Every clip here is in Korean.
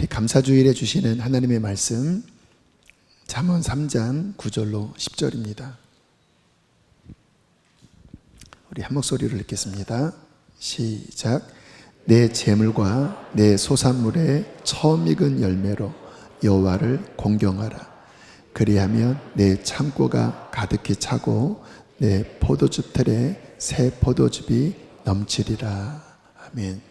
우리 감사주일에 주시는 하나님의 말씀 잠언 3장 9절로 10절입니다. 우리 한 목소리로 읽겠습니다. 시작. 내 재물과 내 소산물의 처음 익은 열매로 여호와를 공경하라. 그리하면 내 창고가 가득히 차고 내 포도즙 틀에 새 포도즙이 넘치리라. 아멘.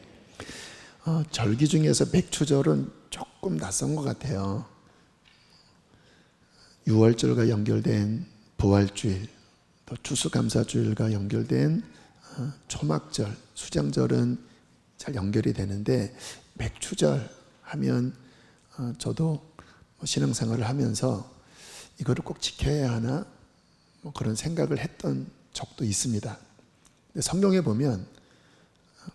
절기 중에서 맥추절은 조금 낯선 것 같아요. 6월절과 연결된 부활주일, 또 추수감사주일과 연결된 초막절, 수장절은 잘 연결이 되는데 맥추절 하면 저도 신앙생활을 하면서 이거를 꼭 지켜야 하나 그런 생각을 했던 적도 있습니다. 근데 성경에 보면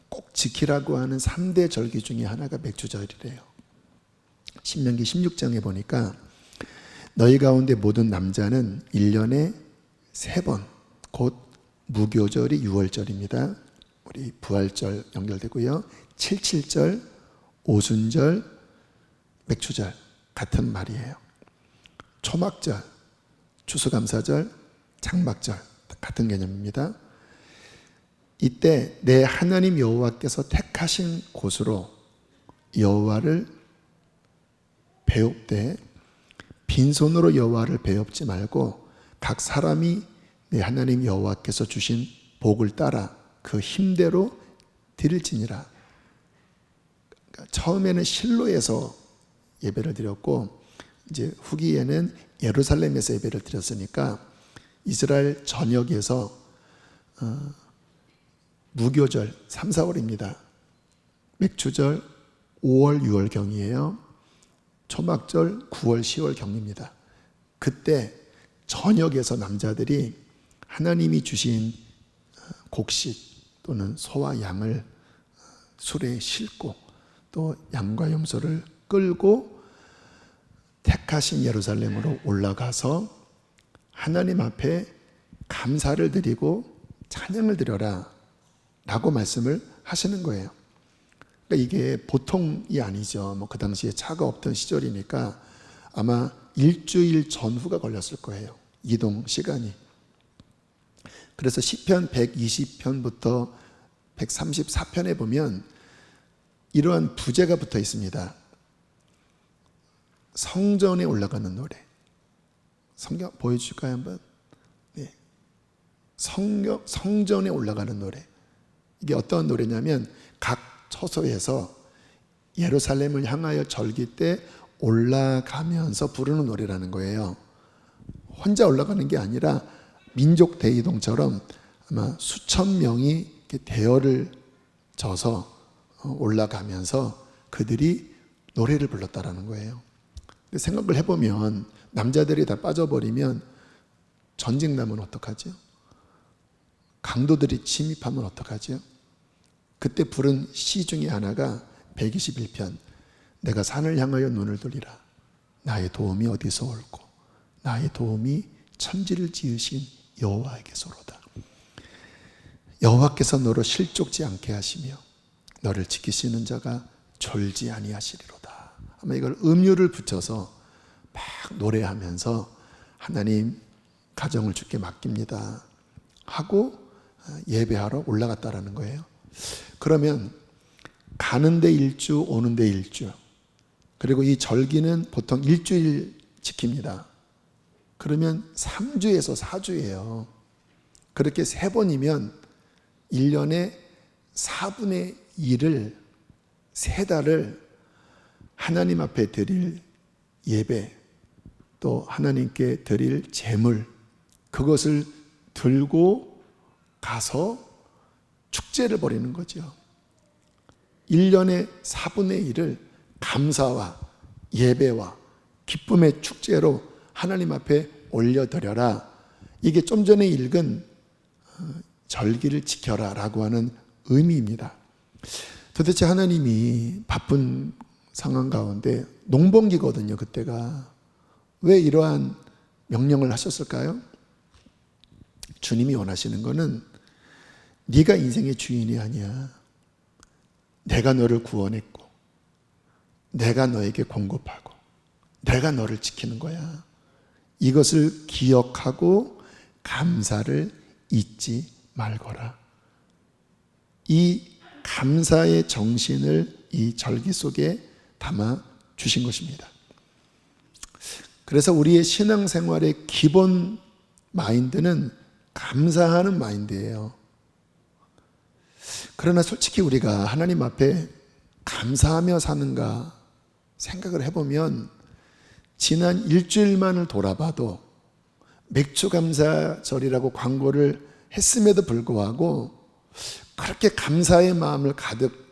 꼭 지키라고 하는 3대 절기 중에 하나가 맥추절이래요. 신명기 16장에 보니까 너희 가운데 모든 남자는 1년에 3번, 곧 무교절이 6월절입니다. 우리 부활절 연결되고요. 77절, 오순절, 맥추절 같은 말이에요. 초막절, 추수감사절, 장막절 같은 개념입니다. 이때 내 하나님 여호와께서 택하신 곳으로 여호와를 배웁되 빈손으로 여호와를 배웁지 말고 각 사람이 내 하나님 여호와께서 주신 복을 따라 그 힘대로 드릴지니라. 그러니까 처음에는 실로에서 예배를 드렸고 이제 후기에는 예루살렘에서 예배를 드렸으니까 이스라엘 전역에서 무교절 3, 4월입니다. 맥추절 5월, 6월경이에요. 초막절 9월, 10월경입니다. 그때 전역에서 남자들이 하나님이 주신 곡식 또는 소와 양을 수레에 싣고 또 양과 염소를 끌고 택하신 예루살렘으로 올라가서 하나님 앞에 감사를 드리고 찬양을 드려라 라고 말씀을 하시는 거예요. 그러니까 이게 보통이 아니죠. 그 당시에 차가 없던 시절이니까 아마 일주일 전후가 걸렸을 거예요. 이동 시간이. 그래서 시편 120편부터 134편에 보면 이러한 부제가 붙어 있습니다. 성전에 올라가는 노래. 성경 보여줄까요 한번? 네. 성전에 올라가는 노래. 이게 어떤 노래냐면 각 처소에서 예루살렘을 향하여 절기 때 올라가면서 부르는 노래라는 거예요. 혼자 올라가는 게 아니라 민족 대이동처럼 아마 수천 명이 이렇게 대열을 져서 올라가면서 그들이 노래를 불렀다라는 거예요. 근데 생각을 해보면 남자들이 다 빠져버리면 전쟁 나면 어떡하죠? 강도들이 침입하면 어떡하죠? 그때 부른 시 중에 하나가 121편. 내가 산을 향하여 눈을 돌리라. 나의 도움이 어디서 올고 나의 도움이 천지를 지으신 여호와에게서로다. 여호와께서 너로 실족지 않게 하시며 너를 지키시는 자가 졸지 아니하시리로다. 아마 이걸 음유를 붙여서 막 노래하면서 하나님 가정을 주께 맡깁니다 하고 예배하러 올라갔다라는 거예요. 그러면 가는데 일주 오는데 일주, 그리고 이 절기는 보통 일주일 지킵니다. 그러면 3주에서 4주예요. 그렇게 3번이면 1년에 4분의 1을 3달을 하나님 앞에 드릴 예배, 또 하나님께 드릴 제물, 그것을 들고 가서 축제를 벌이는 거죠. 1년의 4분의 1을 감사와 예배와 기쁨의 축제로 하나님 앞에 올려드려라. 이게 좀 전에 읽은 절기를 지켜라 라고 하는 의미입니다. 도대체 하나님이 바쁜 상황 가운데 농번기거든요. 그때가 왜 이러한 명령을 하셨을까요? 주님이 원하시는 것은 네가 인생의 주인이 아니야. 내가 너를 구원했고 내가 너에게 공급하고 내가 너를 지키는 거야. 이것을 기억하고 감사를 잊지 말거라. 이 감사의 정신을 이 절기 속에 담아 주신 것입니다. 그래서 우리의 신앙생활의 기본 마인드는 감사하는 마인드예요. 그러나 솔직히 우리가 하나님 앞에 감사하며 사는가 생각을 해보면 지난 일주일만을 돌아봐도 맥주 감사절이라고 광고를 했음에도 불구하고 그렇게 감사의 마음을 가득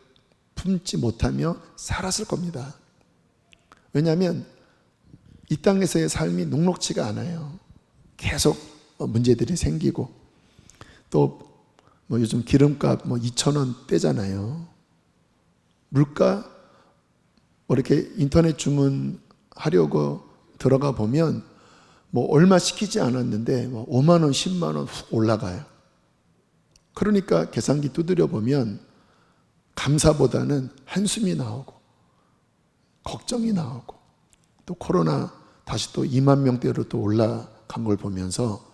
품지 못하며 살았을 겁니다. 왜냐하면 이 땅에서의 삶이 녹록지가 않아요. 계속 문제들이 생기고 또 요즘 기름값 2,000원 떼잖아요. 물가 이렇게 인터넷 주문하려고 들어가 보면 얼마 시키지 않았는데 5만 원, 10만 원 훅 올라가요. 그러니까 계산기 두드려 보면 감사보다는 한숨이 나오고 걱정이 나오고 또 코로나 다시 또 2만 명대로 또 올라간 걸 보면서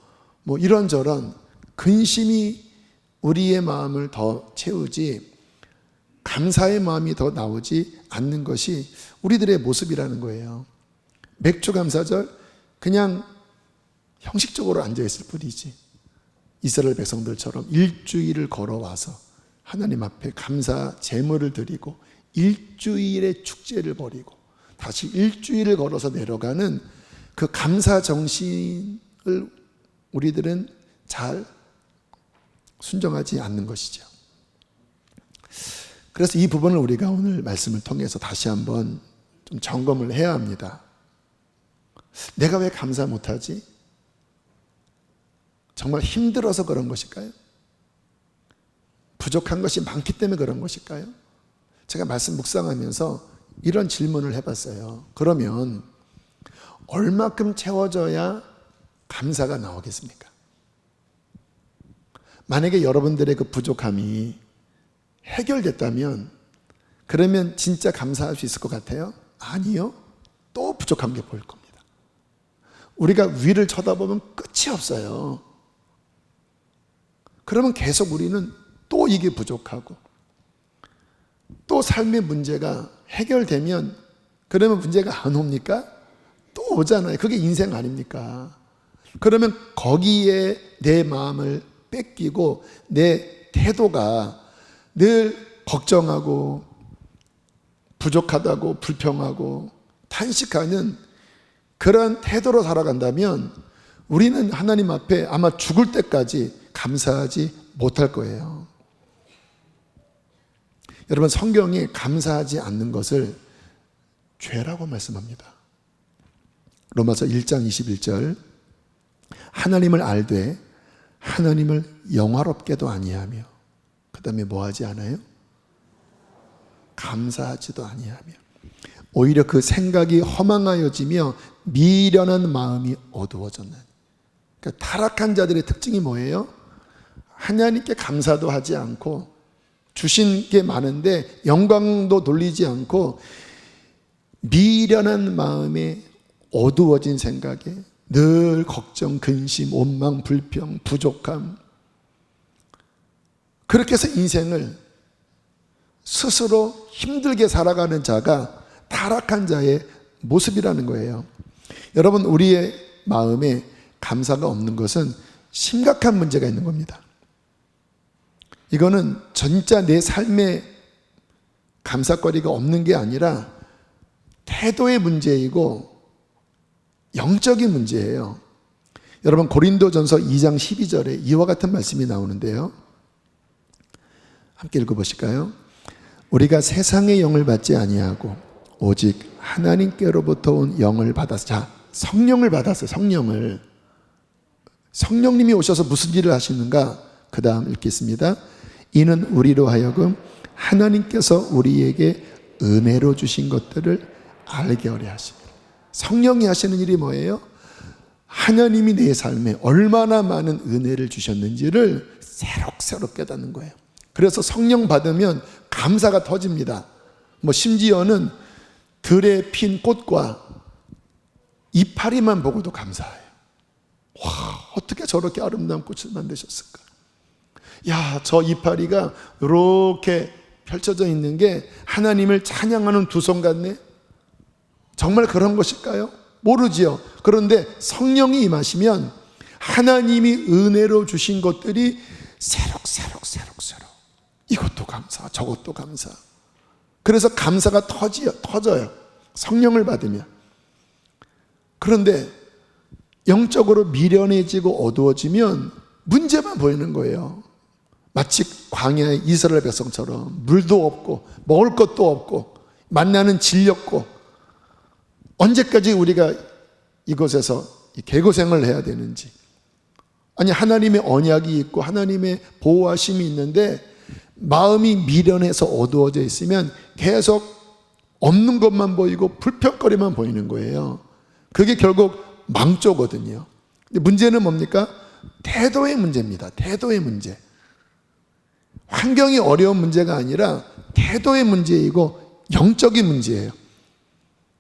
이런저런 근심이 우리의 마음을 더 채우지 감사의 마음이 더 나오지 않는 것이 우리들의 모습이라는 거예요. 맥주 감사절 그냥 형식적으로 앉아있을 뿐이지 이스라엘 백성들처럼 일주일을 걸어와서 하나님 앞에 감사 제물을 드리고 일주일의 축제를 벌이고 다시 일주일을 걸어서 내려가는 그 감사 정신을 우리들은 잘 순종하지 않는 것이죠. 그래서 이 부분을 우리가 오늘 말씀을 통해서 다시 한번 좀 점검을 해야 합니다. 내가 왜 감사 못하지? 정말 힘들어서 그런 것일까요? 부족한 것이 많기 때문에 그런 것일까요? 제가 말씀 묵상하면서 이런 질문을 해봤어요. 그러면 얼마큼 채워져야 감사가 나오겠습니까? 만약에 여러분들의 그 부족함이 해결됐다면 그러면 진짜 감사할 수 있을 것 같아요? 아니요. 또 부족한 게 보일 겁니다. 우리가 위를 쳐다보면 끝이 없어요. 그러면 계속 우리는 또 이게 부족하고 또 삶의 문제가 해결되면 그러면 문제가 안 옵니까? 또 오잖아요. 그게 인생 아닙니까? 그러면 거기에 내 마음을 뺏기고 내 태도가 늘 걱정하고 부족하다고 불평하고 탄식하는 그런 태도로 살아간다면 우리는 하나님 앞에 아마 죽을 때까지 감사하지 못할 거예요. 여러분, 성경이 감사하지 않는 것을 죄라고 말씀합니다. 로마서 1장 21절 하나님을 알되 하나님을 영화롭게도 아니하며 그 다음에 뭐 하지 않아요? 감사하지도 아니하며 오히려 그 생각이 허망하여지며 미련한 마음이 어두워졌는. 그러니까 타락한 자들의 특징이 뭐예요? 하나님께 감사도 하지 않고 주신 게 많은데 영광도 돌리지 않고 미련한 마음에 어두워진 생각에 늘 걱정, 근심, 원망, 불평, 부족함 그렇게 해서 인생을 스스로 힘들게 살아가는 자가 타락한 자의 모습이라는 거예요. 여러분, 우리의 마음에 감사가 없는 것은 심각한 문제가 있는 겁니다. 이거는 진짜 내 삶에 감사거리가 없는 게 아니라 태도의 문제이고 영적인 문제예요. 여러분, 고린도전서 2장 12절에 이와 같은 말씀이 나오는데요. 함께 읽어보실까요? 우리가 세상의 영을 받지 아니하고 오직 하나님께로부터 온 영을 받아서, 자, 성령을 받았어요. 성령님이 오셔서 무슨 일을 하시는가? 그 다음 읽겠습니다. 이는 우리로 하여금 하나님께서 우리에게 은혜로 주신 것들을 알게 하려 하십니다. 성령이 하시는 일이 뭐예요? 하나님이 내 삶에 얼마나 많은 은혜를 주셨는지를 새록새록 깨닫는 거예요. 그래서 성령 받으면 감사가 터집니다. 심지어는 들에 핀 꽃과 이파리만 보고도 감사해요. 와, 어떻게 저렇게 아름다운 꽃을 만드셨을까? 야, 저 이파리가 이렇게 펼쳐져 있는 게 하나님을 찬양하는 두 손 같네? 정말 그런 것일까요? 모르지요. 그런데 성령이 임하시면 하나님이 은혜로 주신 것들이 새록새록 이것도 감사, 저것도 감사. 그래서 감사가 터져요. 성령을 받으면. 그런데 영적으로 미련해지고 어두워지면 문제만 보이는 거예요. 마치 광야의 이스라엘 백성처럼 물도 없고 먹을 것도 없고 만나는 질이 없고, 언제까지 우리가 이곳에서 개고생을 해야 되는지. 아니, 하나님의 언약이 있고 하나님의 보호하심이 있는데 마음이 미련해서 어두워져 있으면 계속 없는 것만 보이고 불평거리만 보이는 거예요. 그게 결국 망조거든요. 근데 문제는 뭡니까? 태도의 문제입니다. 태도의 문제. 환경이 어려운 문제가 아니라 태도의 문제이고 영적인 문제예요.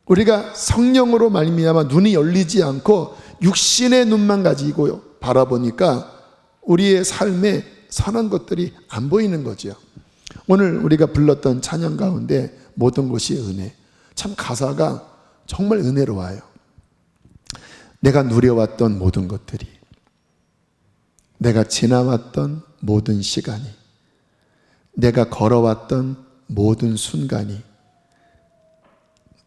우리가 성령으로 말미암아 눈이 열리지 않고 육신의 눈만 가지고 바라보니까 우리의 삶에 선한 것들이 안 보이는 거죠. 오늘 우리가 불렀던 찬양 가운데 모든 것이 은혜, 참 가사가 정말 은혜로워요. 내가 누려왔던 모든 것들이, 내가 지나왔던 모든 시간이, 내가 걸어왔던 모든 순간이.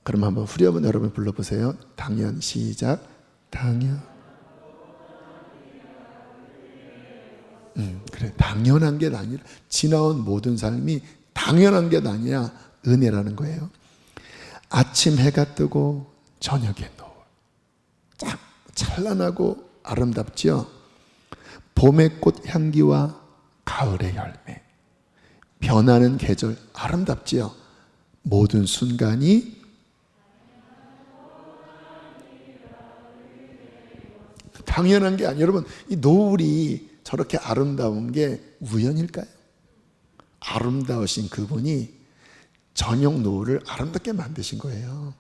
그럼 한번 후렴은 여러분 불러보세요. 당연. 시작. 당연. 그래, 당연한 게 아니라, 지나온 모든 삶이 당연한 게 아니라 은혜라는 거예요. 아침 해가 뜨고 저녁에 노을, 참 찬란하고 아름답지요. 봄의 꽃 향기와 가을의 열매, 변하는 계절 아름답지요. 모든 순간이 당연한 게 아니에요. 여러분, 이 노을이 저렇게 아름다운 게 우연일까요? 아름다우신 그분이 저녁 노을을 아름답게 만드신 거예요.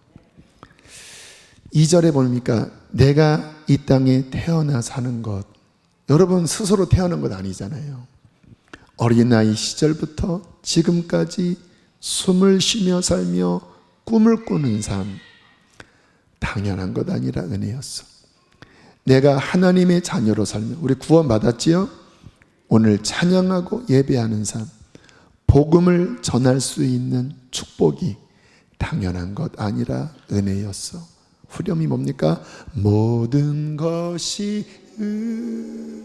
2절에 보니까 내가 이 땅에 태어나 사는 것, 여러분 스스로 태어난 것 아니잖아요. 어린아이 시절부터 지금까지 숨을 쉬며 살며 꿈을 꾸는 삶, 당연한 것 아니라 은혜였어. 내가 하나님의 자녀로 살며, 우리 구원받았지요? 오늘 찬양하고 예배하는 삶, 복음을 전할 수 있는 축복이 당연한 것 아니라 은혜였어. 후렴이 뭡니까? 모든 것이 은혜.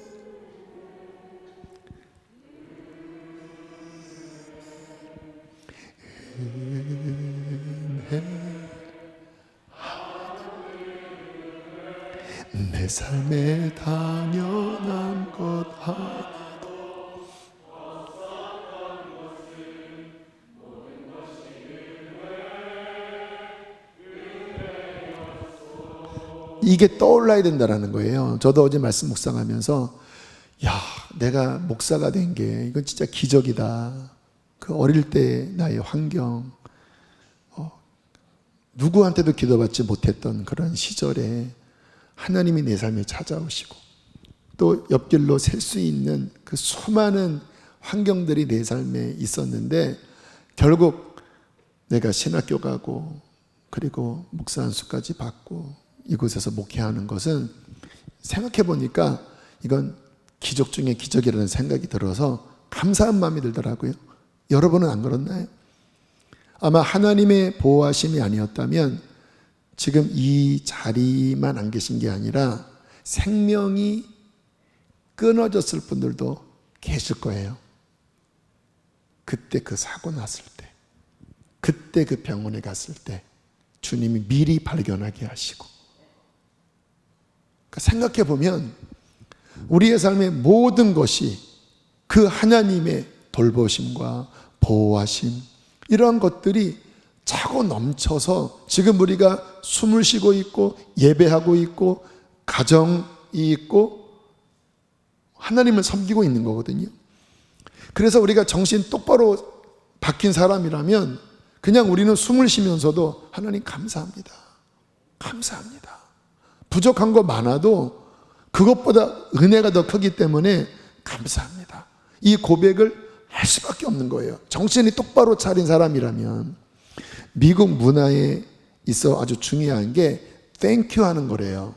내 삶에 당연한 것 하나도 이게 떠올라야 된다는 거예요. 저도 어제 말씀 묵상하면서 야, 내가 목사가 된 게 이건 진짜 기적이다. 그 어릴 때 나의 환경, 누구한테도 기도받지 못했던 그런 시절에 하나님이 내 삶에 찾아오시고, 또 옆길로 셀 수 있는 그 수많은 환경들이 내 삶에 있었는데, 결국 내가 신학교 가고 그리고 목사 안수까지 받고 이곳에서 목회하는 것은 생각해 보니까 이건 기적 중에 기적이라는 생각이 들어서 감사한 마음이 들더라고요. 여러분은 안 그렇나요? 아마 하나님의 보호하심이 아니었다면 지금 이 자리만 안 계신 게 아니라 생명이 끊어졌을 분들도 계실 거예요. 그때 그 사고 났을 때, 그때 그 병원에 갔을 때 주님이 미리 발견하게 하시고, 그러니까 생각해 보면 우리의 삶의 모든 것이 그 하나님의 돌보심과 보호하심, 이런 것들이 차고 넘쳐서 지금 우리가 숨을 쉬고 있고 예배하고 있고 가정이 있고 하나님을 섬기고 있는 거거든요. 그래서 우리가 정신 똑바로 박힌 사람이라면 그냥 우리는 숨을 쉬면서도 하나님 감사합니다. 감사합니다. 부족한 거 많아도 그것보다 은혜가 더 크기 때문에 감사합니다. 이 고백을 할 수밖에 없는 거예요. 정신이 똑바로 차린 사람이라면. 미국 문화에 있어 아주 중요한 게 땡큐 하는 거래요.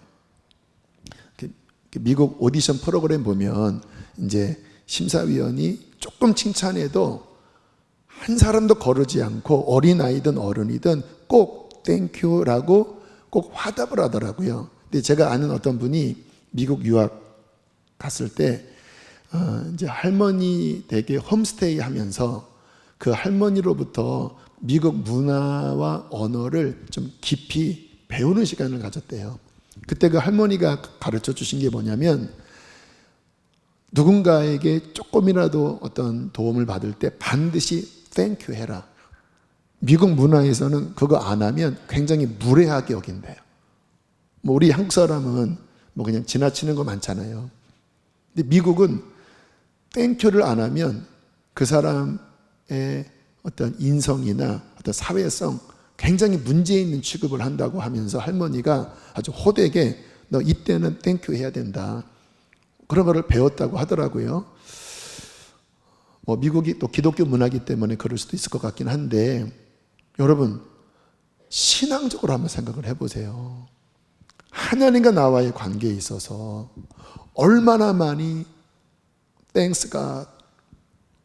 미국 오디션 프로그램 보면 이제 심사위원이 조금 칭찬해도 한 사람도 거르지 않고 어린아이든 어른이든 꼭 땡큐라고 꼭 화답을 하더라고요. 근데 제가 아는 어떤 분이 미국 유학 갔을 때 이제 할머니 댁에 홈스테이 하면서 그 할머니로부터 미국 문화와 언어를 좀 깊이 배우는 시간을 가졌대요. 그때 그 할머니가 가르쳐 주신 게 뭐냐면 누군가에게 조금이라도 어떤 도움을 받을 때 반드시 땡큐 해라. 미국 문화에서는 그거 안 하면 굉장히 무례하게 여긴대요. 뭐 우리 한국 사람은 뭐 그냥 지나치는 거 많잖아요. 근데 미국은 땡큐를 안 하면 그 사람의 어떤 인성이나 어떤 사회성 굉장히 문제 있는 취급을 한다고 하면서 할머니가 아주 호되게 너 이때는 땡큐 해야 된다. 그런 거를 배웠다고 하더라고요. 뭐 미국이 또 기독교 문화이기 때문에 그럴 수도 있을 것 같긴 한데 여러분 신앙적으로 한번 생각을 해보세요. 하나님과 나와의 관계에 있어서 얼마나 많이 Thanks God,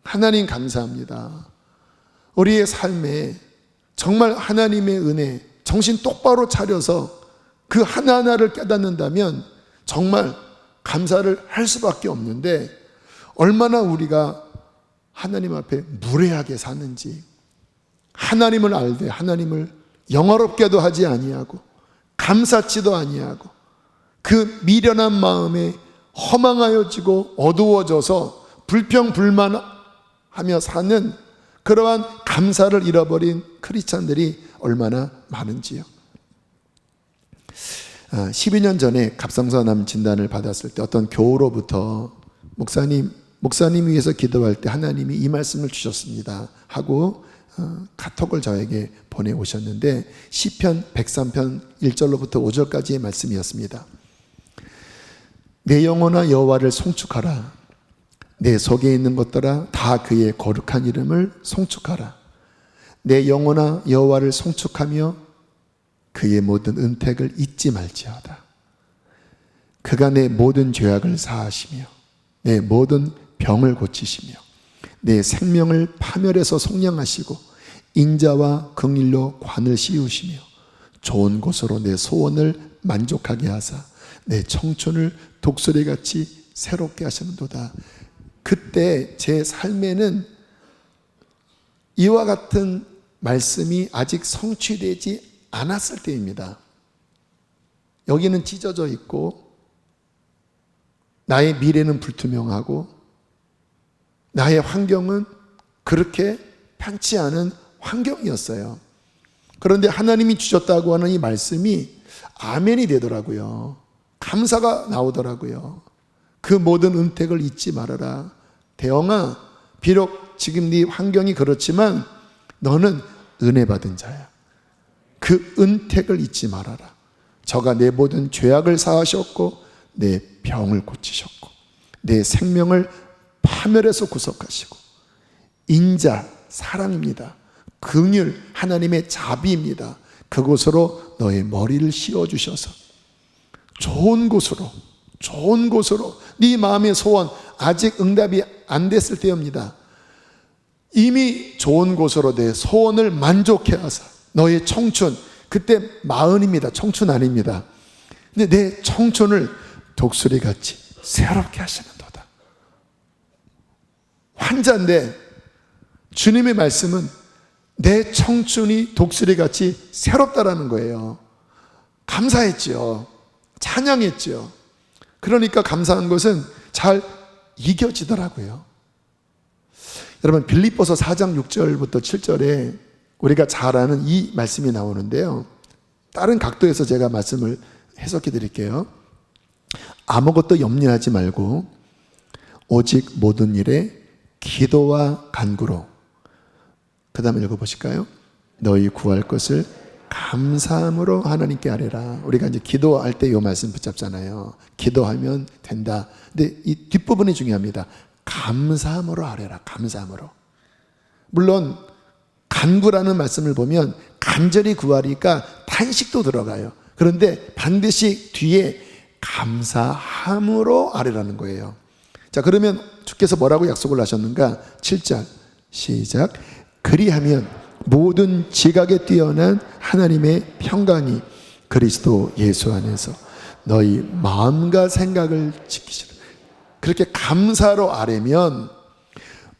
하나님 감사합니다. 우리의 삶에 정말 하나님의 은혜, 정신 똑바로 차려서 그 하나하나를 깨닫는다면 정말 감사를 할 수밖에 없는데 얼마나 우리가 하나님 앞에 무례하게 사는지, 하나님을 알되 하나님을 영화롭게도 하지 아니하고 감사치도 아니하고 그 미련한 마음에 허망하여지고 어두워져서 불평불만하며 사는 그러한 감사를 잃어버린 크리스찬들이 얼마나 많은지요. 12년 전에 갑상선암 진단을 받았을 때 어떤 교우로부터 목사님 위해서 기도할 때 하나님이 이 말씀을 주셨습니다 하고 카톡을 저에게 보내오셨는데 시편 103편 1절로부터 5절까지의 말씀이었습니다. 내 영혼아 여호와를 송축하라. 내 속에 있는 것들아 다 그의 거룩한 이름을 송축하라. 내 영혼아 여호와를 송축하며 그의 모든 은택을 잊지 말지어다. 그가 내 모든 죄악을 사하시며 내 모든 병을 고치시며 내 생명을 파멸해서 속량하시고 인자와 긍휼로 관을 씌우시며 좋은 곳으로 내 소원을 만족하게 하사 내 청춘을 독수리같이 새롭게 하시는도다. 그때 제 삶에는 이와 같은 말씀이 아직 성취되지 않았을 때입니다. 여기는 찢어져 있고 나의 미래는 불투명하고 나의 환경은 그렇게 편치 않은 환경이었어요. 그런데 하나님이 주셨다고 하는 이 말씀이 아멘이 되더라고요. 감사가 나오더라고요. 그 모든 은택을 잊지 말아라. 대영아, 비록 지금 네 환경이 그렇지만 너는 은혜 받은 자야. 그 은택을 잊지 말아라. 저가 내 모든 죄악을 사하셨고 내 병을 고치셨고 내 생명을 파멸해서 구속하시고 인자, 사랑입니다. 긍휼, 하나님의 자비입니다. 그곳으로 너의 머리를 씌워주셔서 좋은 곳으로 네 마음의 소원 아직 응답이 안 됐을 때입니다. 이미 좋은 곳으로 내 소원을 만족해 하사 너의 청춘, 그때 40입니다. 청춘 아닙니다. 근데 내 청춘을 독수리같이 새롭게 하시는도다. 환자인데 주님의 말씀은 내 청춘이 독수리같이 새롭다라는 거예요. 감사했죠. 찬양했죠. 그러니까 감사한 것은 잘 이겨지더라고요. 여러분 빌립보서 4장 6절부터 7절에 우리가 잘 아는 이 말씀이 나오는데요. 다른 각도에서 제가 말씀을 해석해 드릴게요. 아무것도 염려하지 말고 오직 모든 일에 기도와 간구로, 그 다음에 읽어보실까요? 너희 구할 것을 감사함으로 하나님께 아뢰라. 우리가 이제 기도할 때 이 말씀 붙잡잖아요. 기도하면 된다. 근데 이 뒷부분이 중요합니다. 감사함으로 아뢰라. 감사함으로. 물론 간구라는 말씀을 보면 간절히 구하니까 탄식도 들어가요. 그런데 반드시 뒤에 감사함으로 아뢰라는 거예요. 자, 그러면 주께서 뭐라고 약속을 하셨는가? 7절 시작. 그리하면 모든 지각에 뛰어난 하나님의 평강이 그리스도 예수 안에서 너희 마음과 생각을 지키시라. 그렇게 감사로 아뢰면,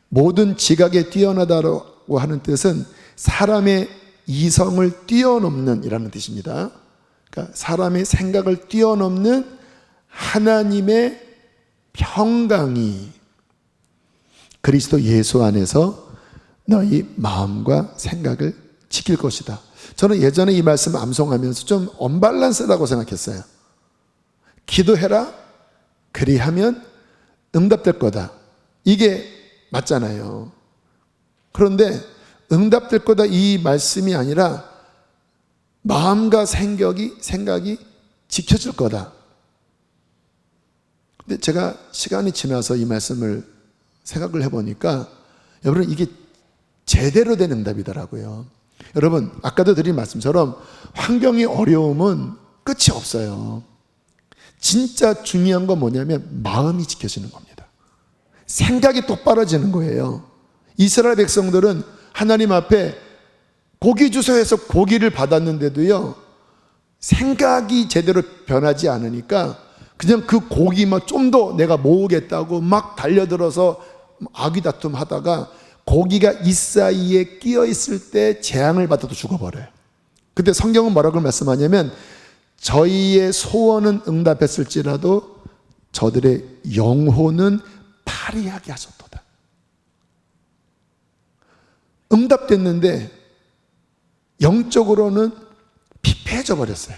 모든 지각에 뛰어나다고 하는 뜻은 사람의 이성을 뛰어넘는 이라는 뜻입니다. 그러니까 사람의 생각을 뛰어넘는 하나님의 평강이 그리스도 예수 안에서 너희 마음과 생각을 지킬 것이다. 저는 예전에 이 말씀 암송하면서 좀 언밸런스라고 생각했어요. 기도해라, 그리하면 응답될 거다. 이게 맞잖아요. 그런데 응답될 거다 이 말씀이 아니라 마음과 생각이 지켜질 거다. 근데 제가 시간이 지나서 이 말씀을 생각을 해보니까 여러분, 이게 제대로 된 응답이더라고요. 여러분, 아까도 드린 말씀처럼 환경이 어려우면 끝이 없어요. 진짜 중요한 건 뭐냐면 마음이 지켜지는 겁니다. 생각이 똑바로지는 거예요. 이스라엘 백성들은 하나님 앞에 고기 주소해서 고기를 받았는데도요, 생각이 제대로 변하지 않으니까 그냥 그 고기만 좀 더 내가 모으겠다고 막 달려들어서 아귀다툼 하다가 고기가 이 사이에 끼어 있을 때 재앙을 받아도 죽어버려요. 근데 성경은 뭐라고 말씀하냐면 저희의 소원은 응답했을지라도 저들의 영혼은 파리하게 하셨도다. 응답됐는데 영적으로는 피폐해져 버렸어요.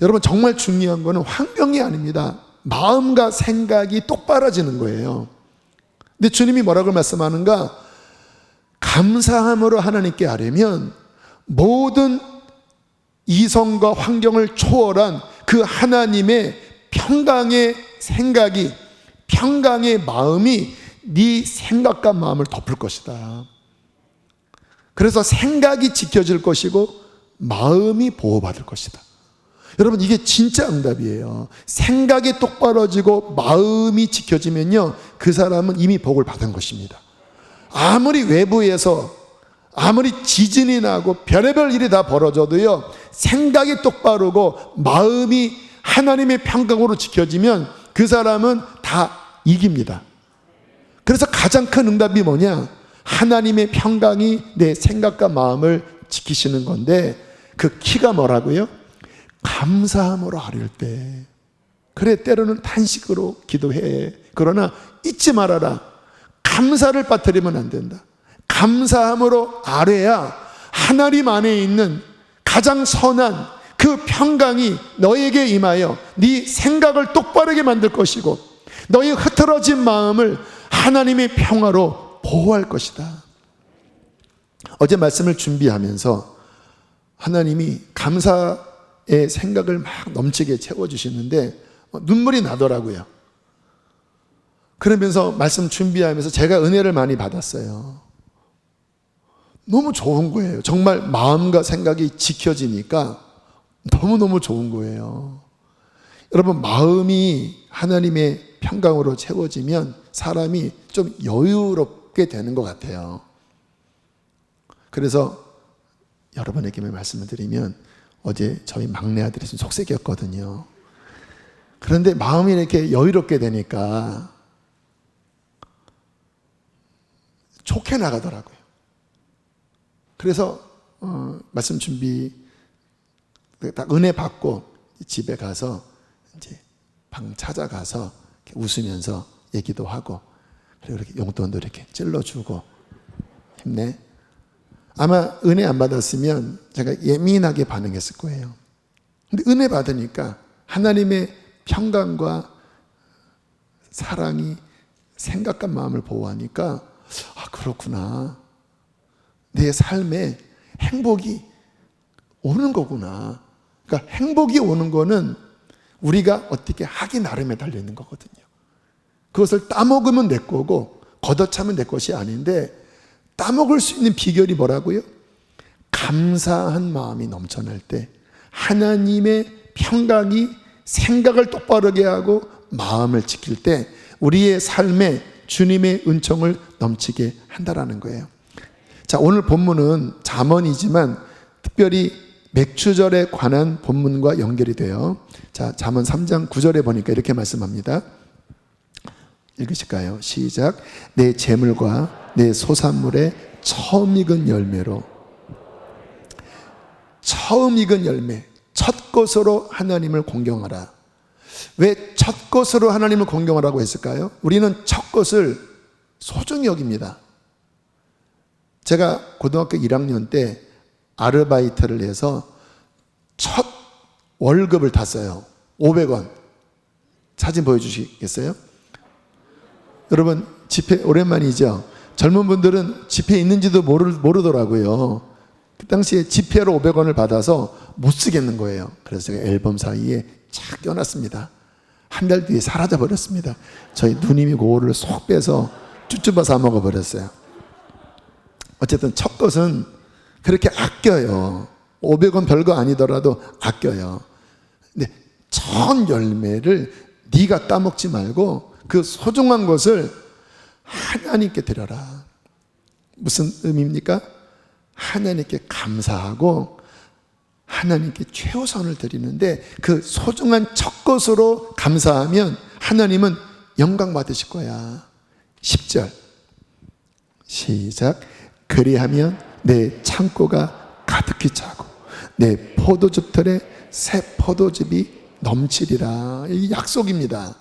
여러분, 정말 중요한 거는 환경이 아닙니다. 마음과 생각이 똑바라지는 거예요. 근데 주님이 뭐라고 말씀하는가? 감사함으로 하나님께 아뢰면 모든 이성과 환경을 초월한 그 하나님의 평강의 생각이, 평강의 마음이 네 생각과 마음을 덮을 것이다. 그래서 생각이 지켜질 것이고 마음이 보호받을 것이다. 여러분, 이게 진짜 응답이에요. 생각이 똑바로지고 마음이 지켜지면요, 그 사람은 이미 복을 받은 것입니다. 아무리 외부에서 아무리 지진이 나고 별의별 일이 다 벌어져도요, 생각이 똑바르고 마음이 하나님의 평강으로 지켜지면 그 사람은 다 이깁니다. 그래서 가장 큰 응답이 뭐냐? 하나님의 평강이 내 생각과 마음을 지키시는 건데, 그 키가 뭐라고요? 감사함으로 아뢰을 때. 그래, 때로는 탄식으로 기도해. 그러나 잊지 말아라. 감사를 빠뜨리면 안 된다. 감사함으로 아뢰야 하나님 안에 있는 가장 선한 그 평강이 너에게 임하여 네 생각을 똑바르게 만들 것이고 너의 흐트러진 마음을 하나님의 평화로 보호할 것이다. 어제 말씀을 준비하면서 하나님이 감사의 생각을 막 넘치게 채워주시는데 눈물이 나더라고요. 그러면서 말씀 준비하면서 제가 은혜를 많이 받았어요. 너무 좋은 거예요. 정말 마음과 생각이 지켜지니까 너무너무 좋은 거예요. 여러분, 마음이 하나님의 평강으로 채워지면 사람이 좀 여유롭게 되는 것 같아요. 그래서 여러분에게 말씀을 드리면, 어제 저희 막내 아들이 좀 속색이었거든요. 그런데 마음이 이렇게 여유롭게 되니까 좋게 나가더라고요. 그래서 말씀 준비 딱 은혜 받고 집에 가서 이제 방 찾아가서 웃으면서 얘기도 하고, 그리고 이렇게 용돈도 이렇게 찔러주고, 힘내. 아마 은혜 안 받았으면 제가 예민하게 반응했을 거예요. 근데 은혜 받으니까 하나님의 평강과 사랑이 생각과 마음을 보호하니까, 아, 그렇구나. 내 삶에 행복이 오는 거구나. 그러니까 행복이 오는 거는 우리가 어떻게 하기 나름에 달려있는 거거든요. 그것을 따먹으면 내 거고 걷어차면 내 것이 아닌데, 따먹을 수 있는 비결이 뭐라고요? 감사한 마음이 넘쳐날 때, 하나님의 평강이 생각을 똑바르게 하고 마음을 지킬 때 우리의 삶에 주님의 은총을 넘치게 한다라는 거예요. 자, 오늘 본문은 잠언이지만 특별히 맥추절에 관한 본문과 연결이 돼요. 자, 잠언 3장 9절에 보니까 이렇게 말씀합니다. 읽으실까요? 시작. 내 재물과 내 소산물의 처음 익은 열매로, 처음 익은 열매, 첫 것으로 하나님을 공경하라. 왜 첫 것으로 하나님을 공경하라고 했을까요? 우리는 첫 것을 소중히 여깁니다. 제가 고등학교 1학년 때 아르바이트를 해서 첫 월급을 탔어요. 500원. 사진 보여주시겠어요? 여러분, 지폐 오랜만이죠? 젊은 분들은 지폐 있는지도 모르더라고요. 그 당시에 지폐로 500원을 받아서 못 쓰겠는 거예요. 그래서 제가 앨범 사이에 착 껴놨습니다. 한 달 뒤에 사라져 버렸습니다. 저희 누님이 그거를 쏙 빼서 쭈쭈바 사 먹어버렸어요. 어쨌든 첫 것은 그렇게 아껴요. 500원 별거 아니더라도 아껴요. 근데 첫 열매를 네가 따먹지 말고 그 소중한 것을 하나님께 드려라. 무슨 의미입니까? 하나님께 감사하고 하나님께 최우선을 드리는데, 그 소중한 첫 것으로 감사하면 하나님은 영광 받으실 거야. 10절 시작. 그리하면 내 창고가 가득히 차고 내 포도즙 틀에 새 포도즙이 넘치리라. 이 약속입니다.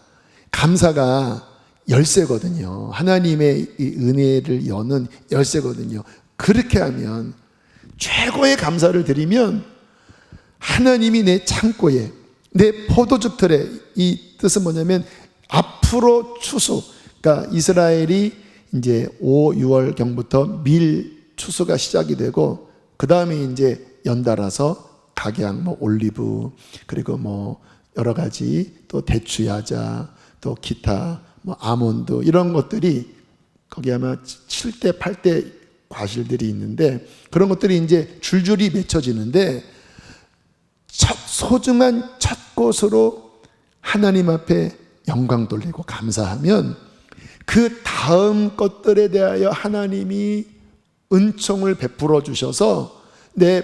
감사가 열쇠거든요. 하나님의 이 은혜를 여는 열쇠거든요. 그렇게 하면, 최고의 감사를 드리면 하나님이 내 창고에, 내 포도즙 틀에, 이 뜻은 뭐냐면 앞으로 추수, 그러니까 이스라엘이 이제 5, 6월경부터 밀 추수가 시작이 되고, 그 다음에 이제 연달아서 각양, 뭐 올리브, 그리고 뭐 여러 가지, 또 대추야자, 또 기타 뭐 아몬드, 이런 것들이 거기 아마 7대 8대 과실들이 있는데, 그런 것들이 이제 줄줄이 맺혀지는데, 소중한 첫 것으로 하나님 앞에 영광 돌리고 감사하면 그 다음 것들에 대하여 하나님이 은총을 베풀어 주셔서 내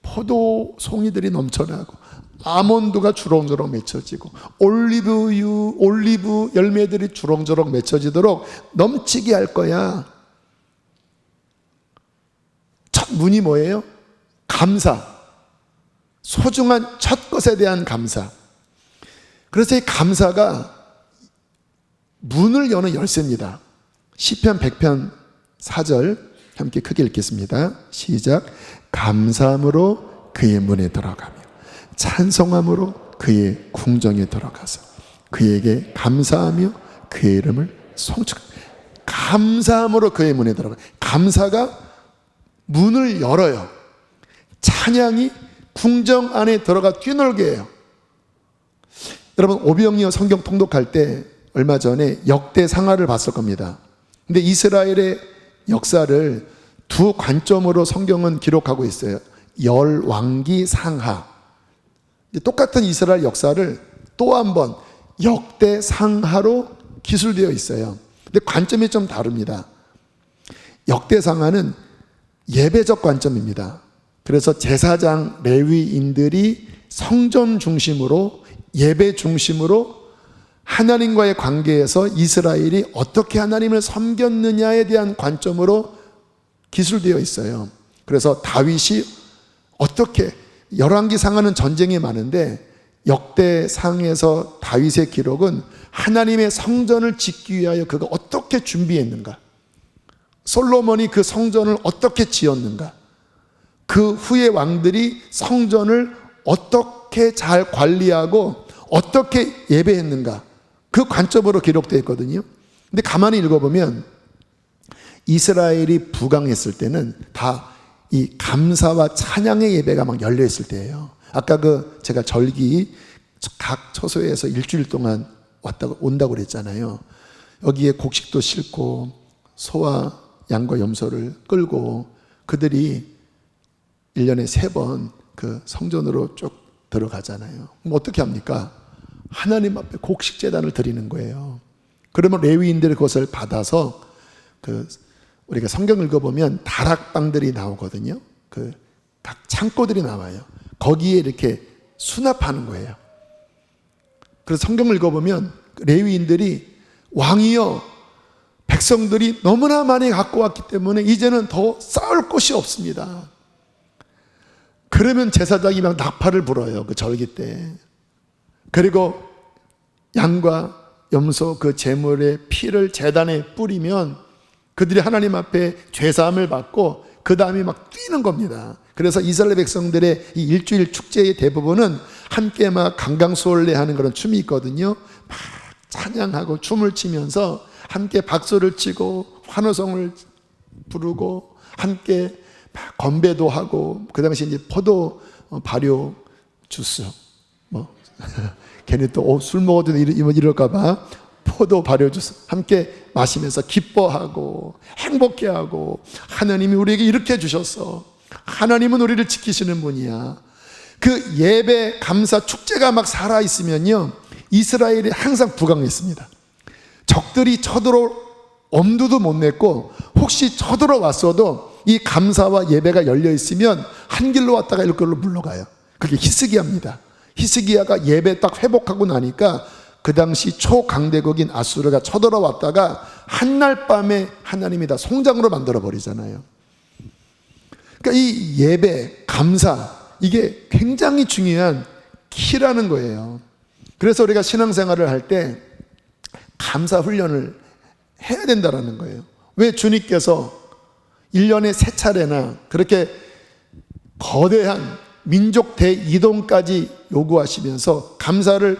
포도송이들이 넘쳐나고 아몬드가 주렁주렁 맺혀지고 올리브 열매들이 주렁주렁 맺혀지도록 넘치게 할 거야. 첫 문이 뭐예요? 감사. 소중한 첫 것에 대한 감사. 그래서 이 감사가 문을 여는 열쇠입니다. 시편 100편 4절 함께 크게 읽겠습니다. 시작. 감사함으로 그의 문에 들어가며 찬송함으로 그의 궁정에 들어가서 그에게 감사하며 그의 이름을 송축. 감사함으로 그의 문에 들어가. 감사가 문을 열어요. 찬양이 궁정 안에 들어가 뛰놀게 해요. 여러분, 오병이어 성경 통독할 때 얼마 전에 역대상하를 봤을 겁니다. 근데 이스라엘의 역사를 두 관점으로 성경은 기록하고 있어요. 열왕기 상하. 똑같은 이스라엘 역사를 또 한 번 역대상하로 기술되어 있어요. 근데 관점이 좀 다릅니다. 역대상하는 예배적 관점입니다. 그래서 제사장, 레위인들이 성전 중심으로, 예배 중심으로 하나님과의 관계에서 이스라엘이 어떻게 하나님을 섬겼느냐에 대한 관점으로 기술되어 있어요. 그래서 다윗이 어떻게, 열왕기상하는 전쟁이 많은데 역대상에서 다윗의 기록은 하나님의 성전을 짓기 위하여 그가 어떻게 준비했는가, 솔로몬이 그 성전을 어떻게 지었는가, 그 후에 왕들이 성전을 어떻게 잘 관리하고 어떻게 예배했는가, 그 관점으로 기록되어 있거든요. 근데 가만히 읽어보면 이스라엘이 부강했을 때는 다 이 감사와 찬양의 예배가 막 열려 있을 때예요. 아까 제가 절기 각 처소에서 일주일 동안 온다고 그랬잖아요. 여기에 곡식도 싣고 소와 양과 염소를 끌고 그들이 1년에 3번 그 성전으로 쭉 들어가잖아요. 그럼 어떻게 합니까? 하나님 앞에 곡식 제단을 드리는 거예요. 그러면 레위인들이 그것을 받아서 우리가 성경 읽어보면 다락방들이 나오거든요. 각 창고들이 나와요. 거기에 이렇게 수납하는 거예요. 그래서 성경을 읽어보면 레위인들이 왕이여 백성들이 너무나 많이 갖고 왔기 때문에 이제는 더 쌓을 곳이 없습니다. 그러면 제사장이 막 나팔을 불어요. 그 절기 때. 그리고 양과 염소 그 제물의 피를 제단에 뿌리면 그들이 하나님 앞에 죄사함을 받고 그 다음에 막 뛰는 겁니다. 그래서 이스라엘 백성들의 이 일주일 축제의 대부분은 함께 막 강강수월래 하는 그런 춤이 있거든요. 막 찬양하고 춤을 추면서 함께 박수를 치고 환호성을 부르고 함께 막 건배도 하고 그 당시 이제 포도 발효 주스 걔네 또 술 먹어도 이럴까봐 포도 발효 주스 함께 마시면서 기뻐하고 행복해하고 하나님이 우리에게 이렇게 주셨어. 하나님은 우리를 지키시는 분이야. 그 예배 감사 축제가 막 살아있으면요 이스라엘이 항상 부강했습니다. 적들이 쳐들어올 엄두도 못 냈고 혹시 쳐들어왔어도 이 감사와 예배가 열려있으면 한 길로 왔다가 일길로 물러가요. 그게 히스기야입니다. 히스기야가 예배 딱 회복하고 나니까 그 당시 초강대국인 아수르가 쳐들어왔다가 한날 밤에 하나님이 다 송장으로 만들어 버리잖아요. 그러니까 이 예배, 감사 이게 굉장히 중요한 키라는 거예요. 그래서 우리가 신앙생활을 할 때 감사 훈련을 해야 된다는 거예요. 왜 주님께서 1년에 3차례나 그렇게 거대한 민족 대이동까지 요구하시면서 감사를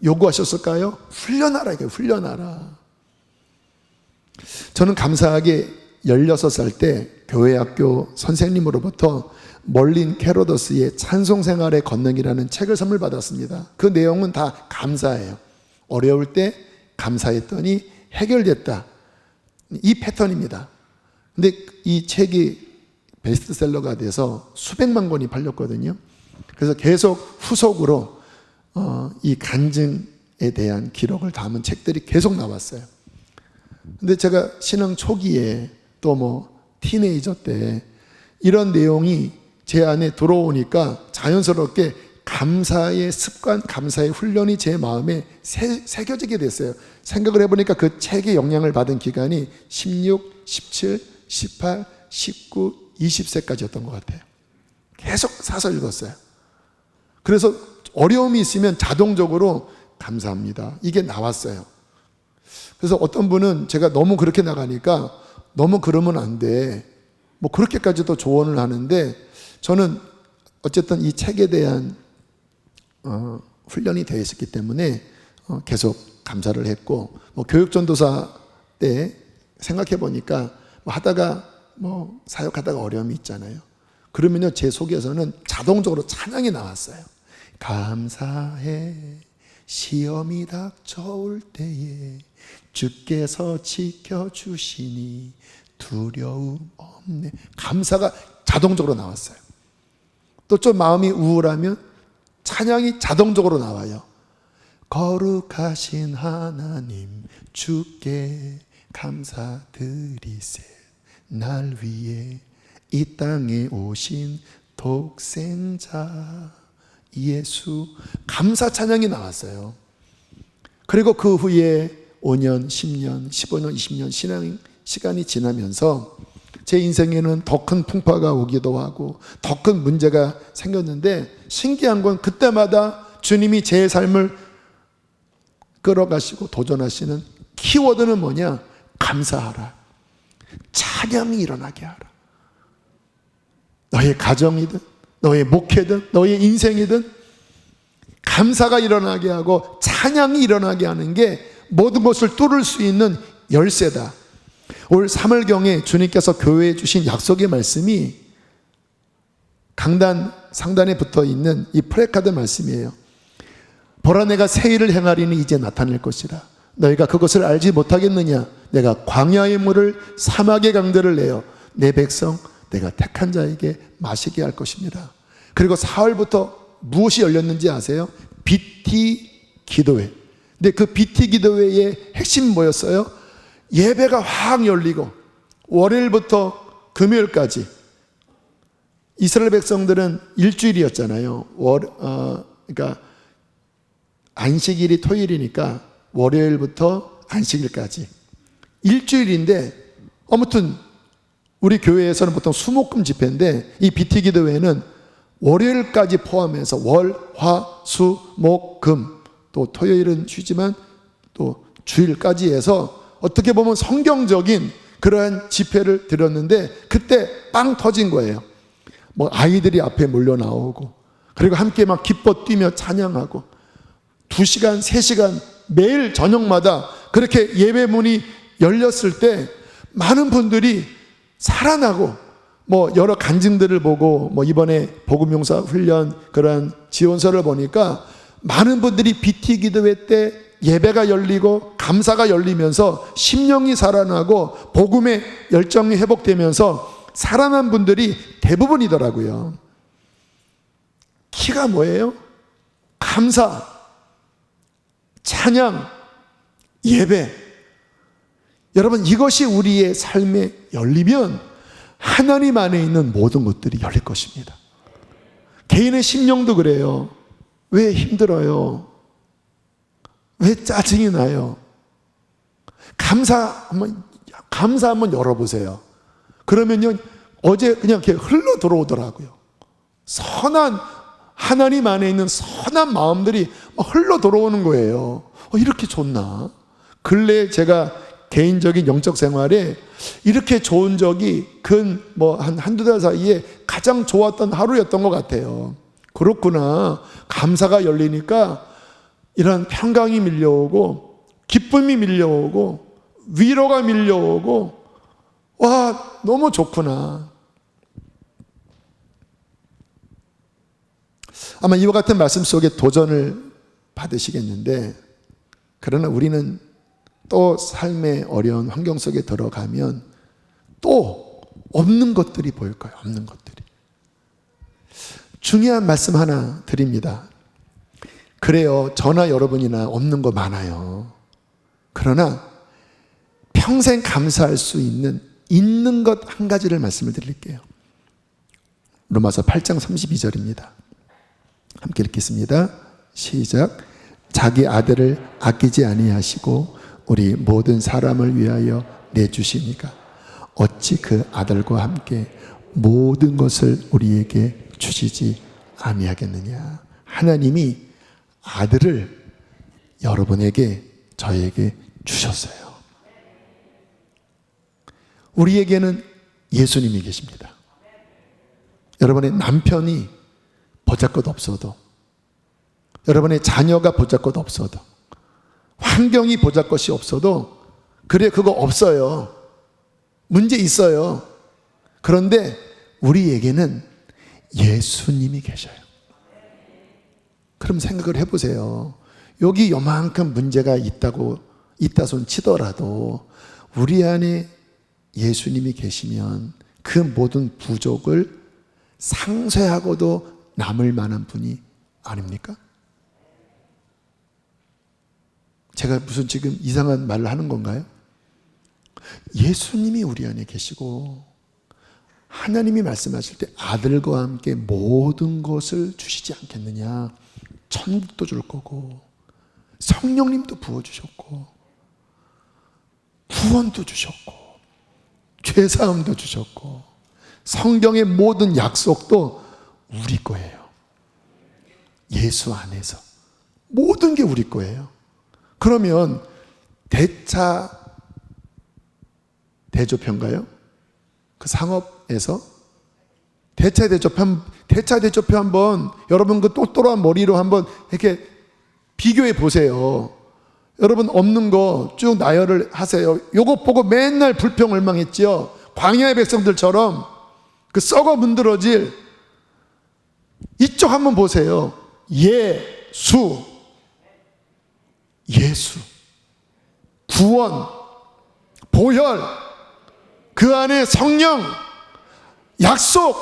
요구하셨을까요? 훈련하라 이거예요. 훈련하라. 저는 감사하게 16살 때 교회학교 선생님으로부터 멀린 캐로더스의 찬송생활의 권능이라는 책을 선물 받았습니다. 그 내용은 다 감사예요. 어려울 때 감사했더니 해결됐다. 이 패턴입니다. 근데 이 책이 베스트셀러가 돼서 수백만 권이 팔렸거든요. 그래서 계속 후속으로 이 간증에 대한 기록을 담은 책들이 계속 나왔어요. 근데 제가 신앙 초기에 또 티네이저 때 이런 내용이 제 안에 들어오니까 자연스럽게 감사의 습관, 감사의 훈련이 제 마음에 새겨지게 됐어요. 생각을 해보니까 그 책의 영향을 받은 기간이 16, 17, 18, 19, 20세까지였던 것 같아요. 계속 사서 읽었어요. 그래서 어려움이 있으면 자동적으로 감사합니다. 이게 나왔어요. 그래서 어떤 분은 제가 너무 그렇게 나가니까 너무 그러면 안 돼. 그렇게까지도 조언을 하는데 저는 어쨌든 이 책에 대한 훈련이 되어 있었기 때문에 계속 감사를 했고 교육전도사 때 생각해 보니까 하다가 사역하다가 어려움이 있잖아요. 그러면요 제 속에서는 자동적으로 찬양이 나왔어요. 감사해 시험이 닥쳐올 때에 주께서 지켜주시니 두려움 없네. 감사가 자동적으로 나왔어요. 또 좀 마음이 우울하면 찬양이 자동적으로 나와요. 거룩하신 하나님 주께 감사드리세. 날 위해 이 땅에 오신 독생자 예수. 감사 찬양이 나왔어요. 그리고 그 후에 5년, 10년, 15년, 20년 신앙 시간이 지나면서 제 인생에는 더 큰 풍파가 오기도 하고 더 큰 문제가 생겼는데 신기한 건 그때마다 주님이 제 삶을 끌어가시고 도전하시는 키워드는 뭐냐? 감사하라. 찬양이 일어나게 하라. 너의 가정이든 너의 목회든 너의 인생이든 감사가 일어나게 하고 찬양이 일어나게 하는 게 모든 것을 뚫을 수 있는 열쇠다. 올 3월경에 주님께서 교회에 주신 약속의 말씀이 강단 상단에 붙어 있는 이 프레카드 말씀이에요. 보라, 내가 새 일을 행하리니 이제 나타낼 것이라. 너희가 그것을 알지 못하겠느냐? 내가 광야의 물을 사막의 강들을 내어 내 백성 내가 택한 자에게 마시게 할 것입니다. 그리고 4월부터 무엇이 열렸는지 아세요? BT 기도회. 근데 그 BT 기도회의 핵심이 뭐였어요? 예배가 확 열리고 월요일부터 금요일까지 이스라엘 백성들은 일주일이었잖아요. 그러니까 안식일이 토요일이니까 월요일부터 안식일까지 일주일인데, 아무튼 우리 교회에서는 보통 수목금 집회인데 이 BT 기도회는 월요일까지 포함해서 월, 화, 수, 목, 금, 또 토요일은 쉬지만 또 주일까지 해서 어떻게 보면 성경적인 그러한 집회를 드렸는데, 그때 빵 터진 거예요. 뭐 아이들이 앞에 몰려 나오고, 그리고 함께 막 기뻐 뛰며 찬양하고 2시간, 3시간 매일 저녁마다 그렇게 예배문이 열렸을 때 많은 분들이 살아나고, 뭐 여러 간증들을 보고, 뭐 이번에 복음용사 훈련 그런 지원서를 보니까 많은 분들이 BT 기도회 때 예배가 열리고 감사가 열리면서 심령이 살아나고 복음의 열정이 회복되면서 살아난 분들이 대부분이더라고요. 키가 뭐예요? 감사, 찬양, 예배. 여러분, 이것이 우리의 삶에 열리면 하나님 안에 있는 모든 것들이 열릴 것입니다. 개인의 심령도 그래요. 왜 힘들어요? 왜 짜증이 나요? 감사 한번 열어보세요. 그러면요, 어제 그냥 이렇게 흘러 들어오더라고요. 선한, 하나님 안에 있는 선한 마음들이 흘러 들어오는 거예요. 이렇게 좋나? 근래에 제가 개인적인 영적 생활에 이렇게 좋은 적이 한두 달 사이에 가장 좋았던 하루였던 것 같아요. 그렇구나. 감사가 열리니까 이런 평강이 밀려오고, 기쁨이 밀려오고, 위로가 밀려오고, 와, 너무 좋구나. 아마 이와 같은 말씀 속에 도전을 받으시겠는데, 그러나 우리는 또 삶의 어려운 환경 속에 들어가면 또 없는 것들이 보일 거예요. 없는 것들이. 중요한 말씀 하나 드립니다. 그래요, 저나 여러분이나 없는 거 많아요. 그러나 평생 감사할 수 있는 것 한 가지를 말씀을 드릴게요. 로마서 8장 32절입니다. 함께 읽겠습니다. 시작. 자기 아들을 아끼지 아니하시고 우리 모든 사람을 위하여 내주시니까 어찌 그 아들과 함께 모든 것을 우리에게 주시지 아니하겠느냐. 하나님이 아들을 여러분에게, 저에게 주셨어요. 우리에게는 예수님이 계십니다. 여러분의 남편이 보잘것 없어도, 여러분의 자녀가 보잘것 없어도, 환경이 보잘것이 없어도, 그래, 그거 없어요. 문제 있어요. 그런데 우리에게는 예수님이 계셔요. 그럼 생각을 해보세요. 여기 요만큼 문제가 있다 손 치더라도 우리 안에 예수님이 계시면 그 모든 부족을 상쇄하고도 남을 만한 분이 아닙니까? 제가 무슨 지금 이상한 말을 하는 건가요? 예수님이 우리 안에 계시고 하나님이 말씀하실 때 아들과 함께 모든 것을 주시지 않겠느냐. 천국도 줄 거고 성령님도 부어주셨고 구원도 주셨고 죄사함도 주셨고 성경의 모든 약속도 우리 거예요. 예수 안에서 모든 게 우리 거예요. 그러면 대조표인가요? 그 상업에서 대차대조표 한번 여러분 그 똑똑한 머리로 한번 이렇게 비교해 보세요. 여러분 없는 거 쭉 나열을 하세요. 요거 보고 맨날 불평을망했지요. 광야의 백성들처럼 그 썩어 문드러질 이쪽 한번 보세요. 예수, 구원, 보혈, 그 안에 성령, 약속,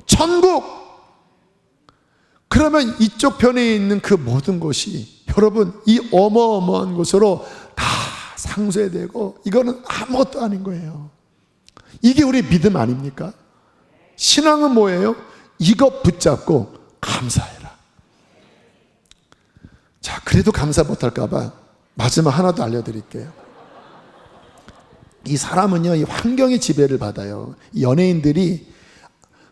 천국. 그러면 이쪽 편에 있는 그 모든 것이 여러분 이 어마어마한 것으로 다 상쇄되고 이거는 아무것도 아닌 거예요. 이게 우리 믿음 아닙니까? 신앙은 뭐예요? 이거 붙잡고 감사해라. 자, 그래도 감사 못할까봐 마지막 하나 더 알려드릴게요. 이 사람은요, 이 환경의 지배를 받아요. 이 연예인들이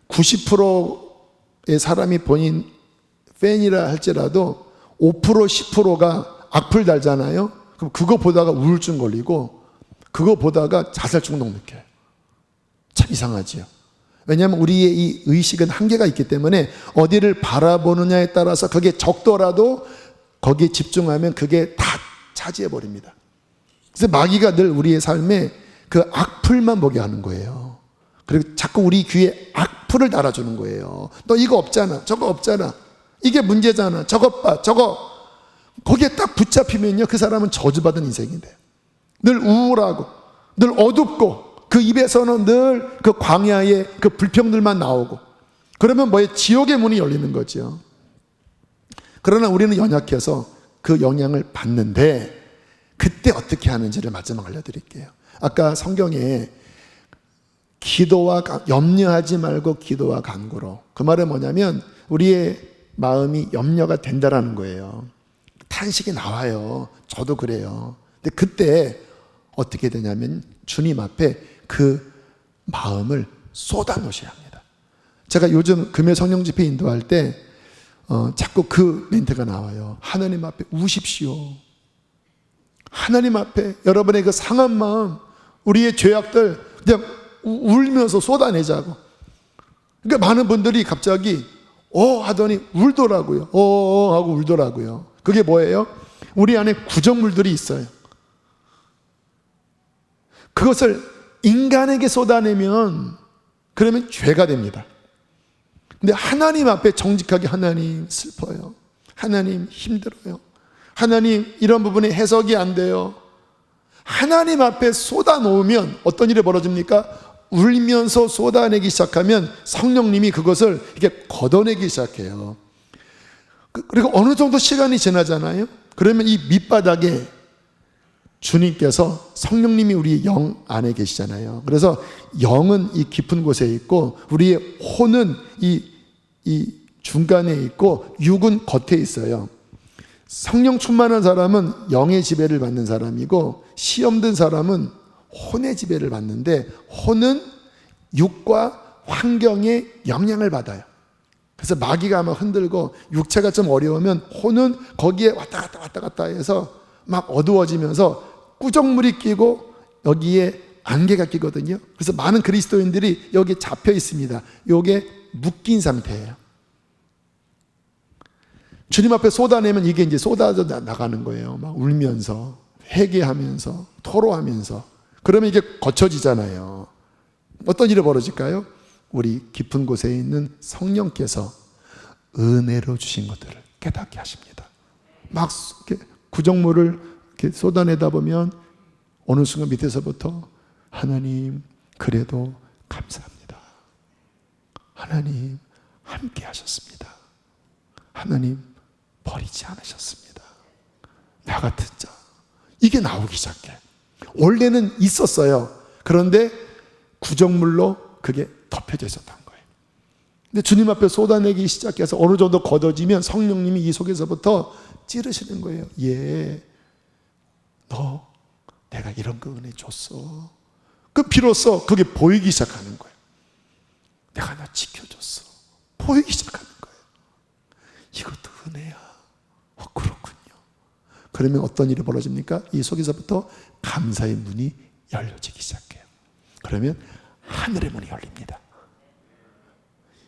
90%의 사람이 본인 팬이라 할지라도 5% 10%가 악플 달잖아요. 그럼 그거 보다가 우울증 걸리고 그거 보다가 자살 충동 느껴요. 참 이상하지요. 왜냐하면 우리의 이 의식은 한계가 있기 때문에 어디를 바라보느냐에 따라서 그게 적더라도 거기에 집중하면 그게 다 차지해 버립니다. 그래서 마귀가 늘 우리의 삶에 그 악플만 보게 하는 거예요. 그리고 자꾸 우리 귀에 악플을 달아주는 거예요. 너 이거 없잖아, 저거 없잖아, 이게 문제잖아, 저것 봐, 저거. 거기에 딱 붙잡히면요, 그 사람은 저주받은 인생이 돼요. 늘 우울하고 늘 어둡고 그 입에서는 늘 그 광야의 그 불평들만 나오고, 그러면 뭐에 지옥의 문이 열리는 거죠. 그러나 우리는 연약해서 그 영향을 받는데, 그때 어떻게 하는지를 마지막 알려드릴게요. 아까 성경에 기도와 염려하지 말고 기도와 간구로, 그 말은 뭐냐면 우리의 마음이 염려가 된다라는 거예요. 탄식이 나와요. 저도 그래요. 근데 그때 어떻게 되냐면 주님 앞에 그 마음을 쏟아 놓으셔야 합니다. 제가 요즘 금요 성령 집회 인도할 때 자꾸 그 멘트가 나와요. 하나님 앞에 우십시오. 하나님 앞에 여러분의 그 상한 마음, 우리의 죄악들 그냥 울면서 쏟아내자고. 그러니까 많은 분들이 갑자기 하더니 울더라고요. 하고 울더라고요. 그게 뭐예요? 우리 안에 구정물들이 있어요. 그것을 인간에게 쏟아내면 그러면 죄가 됩니다. 근데 하나님 앞에 정직하게, 하나님 슬퍼요, 하나님 힘들어요, 하나님 이런 부분이 해석이 안 돼요, 하나님 앞에 쏟아놓으면 어떤 일이 벌어집니까? 울면서 쏟아내기 시작하면 성령님이 그것을 이렇게 걷어내기 시작해요. 그리고 어느 정도 시간이 지나잖아요. 그러면 이 밑바닥에 주님께서, 성령님이 우리 영 안에 계시잖아요. 그래서 영은 이 깊은 곳에 있고 우리의 혼은 이 중간에 있고 육은 겉에 있어요. 성령 충만한 사람은 영의 지배를 받는 사람이고, 시험 든 사람은 혼의 지배를 받는데, 혼은 육과 환경의 영향을 받아요. 그래서 마귀가 막 흔들고 육체가 좀 어려우면 혼은 거기에 왔다 갔다 해서 막 어두워지면서 꾸정물이 끼고 여기에 안개가 끼거든요. 그래서 많은 그리스도인들이 여기 잡혀 있습니다. 이게 묶인 상태예요. 주님 앞에 쏟아내면 이게 이제 쏟아져 나가는 거예요. 막 울면서, 회개하면서, 토로하면서. 그러면 이게 거쳐지잖아요. 어떤 일이 벌어질까요? 우리 깊은 곳에 있는 성령께서 은혜로 주신 것들을 깨닫게 하십니다. 막 이렇게 구정물을 이렇게 쏟아내다 보면 어느 순간 밑에서부터 하나님 그래도 감사합니다, 하나님 함께 하셨습니다, 하나님 버리지 않으셨습니다, 나 같은 자, 이게 나오기 시작해. 원래는 있었어요. 그런데 구정물로 그게 덮여져 있었던 거예요. 근데 주님 앞에 쏟아내기 시작해서 어느 정도 걷어지면 성령님이 이 속에서부터 찌르시는 거예요. 너 내가 이런 거 은혜 줬어. 그 비로소 그게 보이기 시작하는 거예요. 내가 너 지켜줬어. 보이기 시작하는 거예요. 이것도 은혜야. 그렇군요. 그러면 어떤 일이 벌어집니까? 이 속에서부터 감사의 문이 열려지기 시작해요. 그러면 하늘의 문이 열립니다.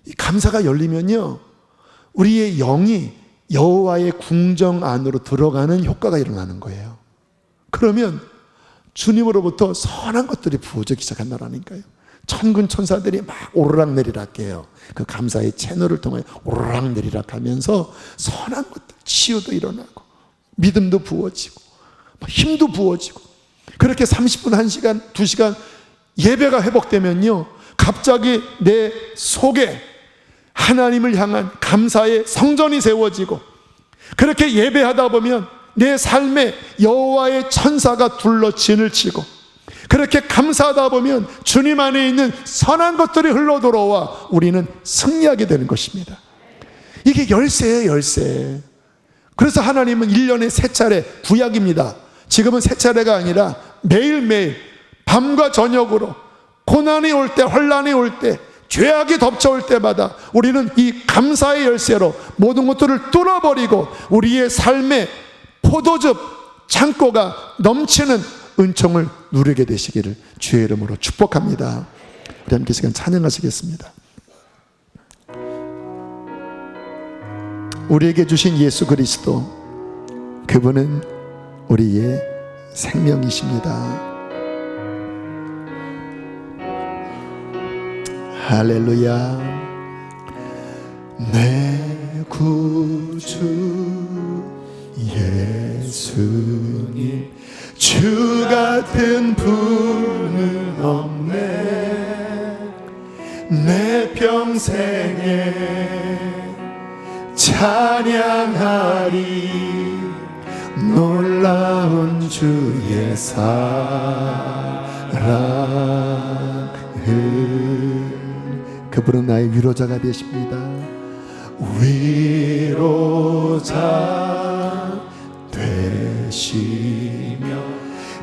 이 감사가 열리면요, 우리의 영이 여호와의 궁정 안으로 들어가는 효과가 일어나는 거예요. 그러면 주님으로부터 선한 것들이 부어지기 시작한다라니까요. 천군 천사들이 막 오르락내리락 해요. 그 감사의 채널을 통해 오르락내리락 하면서 선한 것들, 치유도 일어나고 믿음도 부어지고 힘도 부어지고, 그렇게 30분, 1시간, 2시간 예배가 회복되면요, 갑자기 내 속에 하나님을 향한 감사의 성전이 세워지고, 그렇게 예배하다 보면 내 삶에 여호와의 천사가 둘러 진을 치고, 그렇게 감사하다 보면 주님 안에 있는 선한 것들이 흘러 들어와 우리는 승리하게 되는 것입니다. 이게 열쇠예요, 열쇠. 그래서 하나님은 1년에 3차례, 구약입니다. 지금은 3차례가 아니라 매일매일 밤과 저녁으로 고난이 올 때, 환난이 올 때, 죄악이 덮쳐올 때마다 우리는 이 감사의 열쇠로 모든 것들을 뚫어버리고 우리의 삶의 포도즙 창고가 넘치는 은총을 누리게 되시기를 주의 이름으로 축복합니다. 우리 함께 시간 찬양하시겠습니다. 우리에게 주신 예수 그리스도, 그분은 우리의 생명이십니다. 할렐루야. 내 구주 예수님, 주 같은 분은 없네. 내 평생에 찬양하리 놀라운 주의 사랑을. 그분은 나의 위로자가 되십니다. 위로자 되시며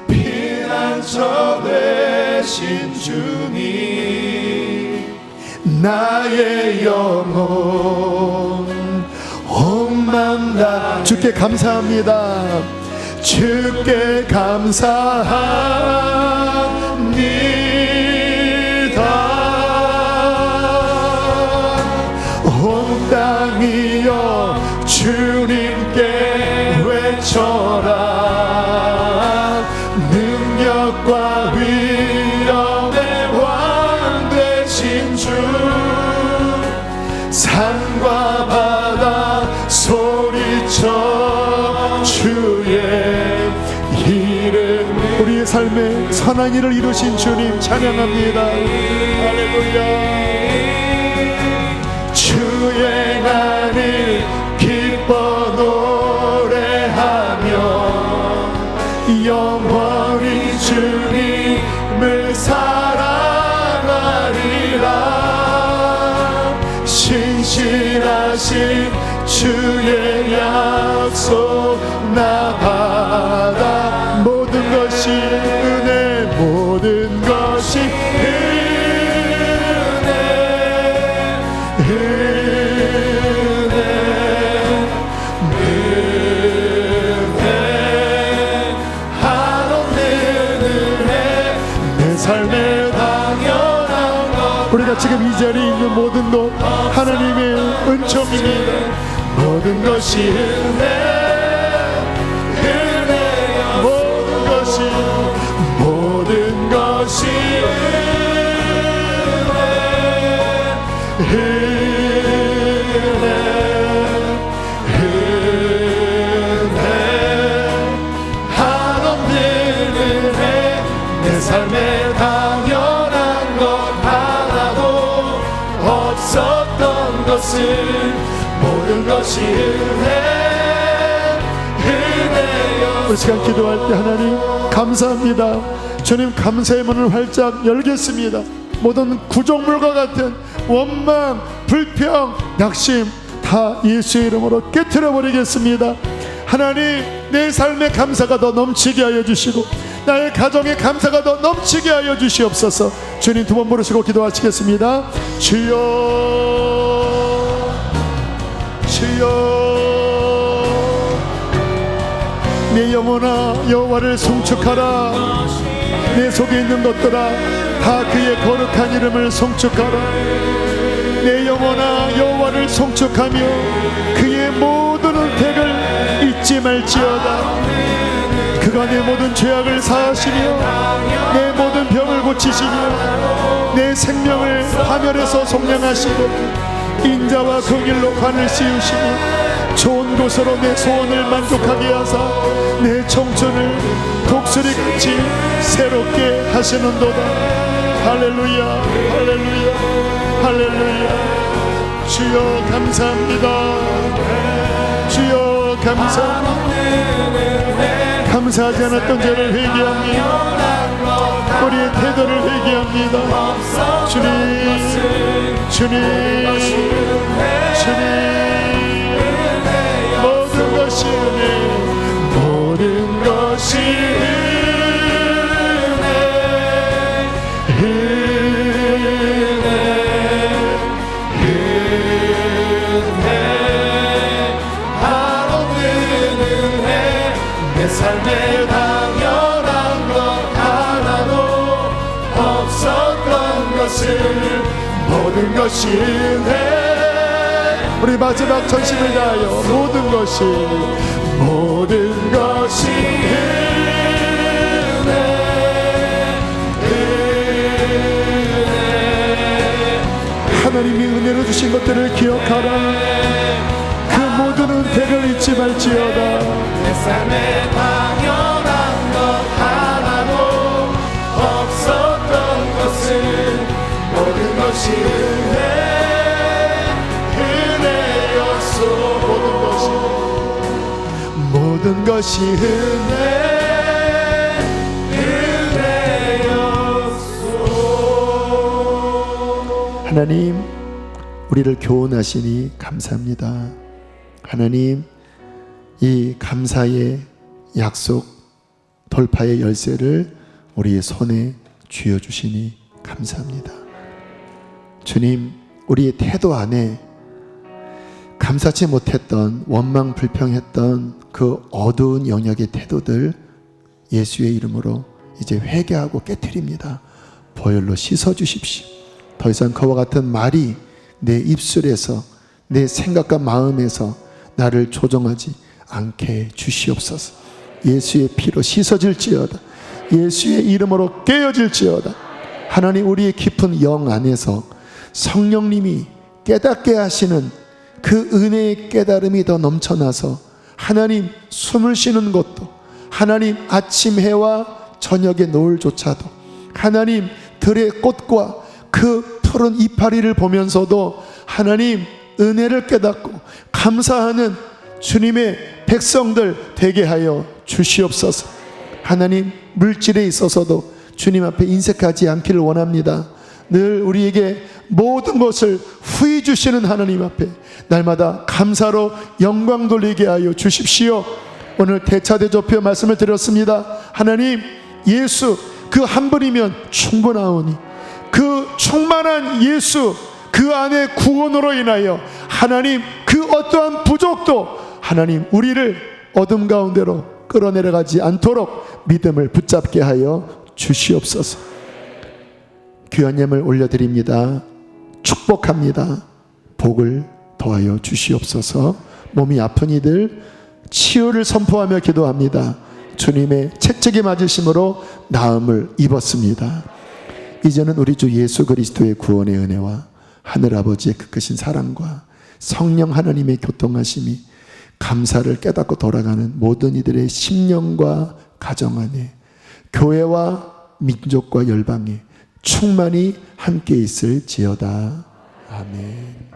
피난처 되신 주님, 나의 영혼 온맘 다 주께 감사합니다. 주께 감사합니다. 온 땅이여 주님께 외쳐라. 능력과 위엄의 왕 되신 주, 산과 바다 소리쳐 주의 이름. 우리의 삶에 선한 일을 이루신 주님 찬양합니다. 할렐루야. 주행하는 기뻐 노래하며 영원히 주님을 사랑하리라. 신실하신 주의 약속 나 받아. 모든 것이 은혜, 모든 것이 우리가 지금 이 자리에 있는 모든 것 하나님의 은총입니다. 모든 것이 은혜야. 모든 것이 은혜. 한없는 은혜. 내 삶에 당연한 것 없었던 것은 모든 것이 은혜여. 우리 시간 기도할 때 하나님 감사합니다. 주님, 감사의 문을 활짝 열겠습니다. 모든 구종물과 같은 원망, 불평, 낙심 다 예수의 이름으로 깨트려 버리겠습니다. 하나님, 내 삶의 감사가 더 넘치게 하여 주시고 나의 가정의 감사가 더 넘치게 하여 주시옵소서. 주님, 두 번 부르시고 기도하시겠습니다. 주여, 주여. 내 영혼아 여호와를 송축하라. 내 속에 있는 것들아 다 그의 거룩한 이름을 송축하라. 내 영혼아 여호와 여호와를 송축하며 그의 모든 은택을 잊지 말지어다. 그가 내 모든 죄악을 사하시며 내 모든 병을 고치시며 내 생명을 파멸에서 속량하시고 인자와 긍휼로 관을 씌우시며 좋은 곳으로 내 소원을 만족하게 하사 내 청춘을 독수리같이 새롭게 하시는도다. 할렐루야, 할렐루야, 할렐루야. 주여 감사합니다. 주여 감사합니다. 감사하지 않았던 죄를 회개합니다. 우리의 태도를 회개합니다. 주님, 주님, 주님. 모든 것이 은혜, 모든 것이 삶에 당연한 것 하나도 없었던 것을 모든 것이 은혜. 우리 마지막 전심을 다하여 모든 것이 은혜. 하나님이 은혜로 주신 것들을 기억하라. 그 모든 은혜를 잊지 말지어다. 내 삶에 당연한 것 하나도 없었던 것을 모든 것이 은혜였소. 모든 것이 은혜였소. 하나님, 우리를 교훈하시니 감사합니다. 하나님, 이 감사의 약속, 돌파의 열쇠를 우리의 손에 쥐어주시니 감사합니다. 주님, 우리의 태도 안에 감사치 못했던, 원망 불평했던 그 어두운 영역의 태도들 예수의 이름으로 이제 회개하고 깨트립니다. 보혈로 씻어주십시오. 더 이상 그와 같은 말이 내 입술에서, 내 생각과 마음에서 나를 조종하지 않게 주시옵소서. 예수의 피로 씻어질지어다. 예수의 이름으로 깨어질지어다. 하나님, 우리의 깊은 영 안에서 성령님이 깨닫게 하시는 그 은혜의 깨달음이 더 넘쳐나서 하나님 숨을 쉬는 것도, 하나님 아침 해와 저녁의 노을조차도, 하나님 들의 꽃과 그 푸른 이파리를 보면서도 하나님 은혜를 깨닫고 감사하는 주님의 백성들 되게 하여 주시옵소서. 하나님, 물질에 있어서도 주님 앞에 인색하지 않기를 원합니다. 늘 우리에게 모든 것을 후히 주시는 하나님 앞에 날마다 감사로 영광 돌리게 하여 주십시오. 오늘 대차대조표 말씀을 드렸습니다. 하나님, 예수 그 한 분이면 충분하오니 그 충만한 예수 그 안에 구원으로 인하여 하나님 그 어떠한 부족도 하나님 우리를 어둠 가운데로 끌어내려가지 않도록 믿음을 붙잡게 하여 주시옵소서. 귀한 예물 올려드립니다. 축복합니다. 복을 더하여 주시옵소서. 몸이 아픈 이들 치유를 선포하며 기도합니다. 주님의 책찍이 맞으심으로 나음을 입었습니다. 이제는 우리 주 예수 그리스도의 구원의 은혜와 하늘아버지의 그 크신 사랑과 성령 하나님의 교통하심이 감사를 깨닫고 돌아가는 모든 이들의 심령과 가정 안에 교회와 민족과 열방에 충만히 함께 있을지어다. 아멘.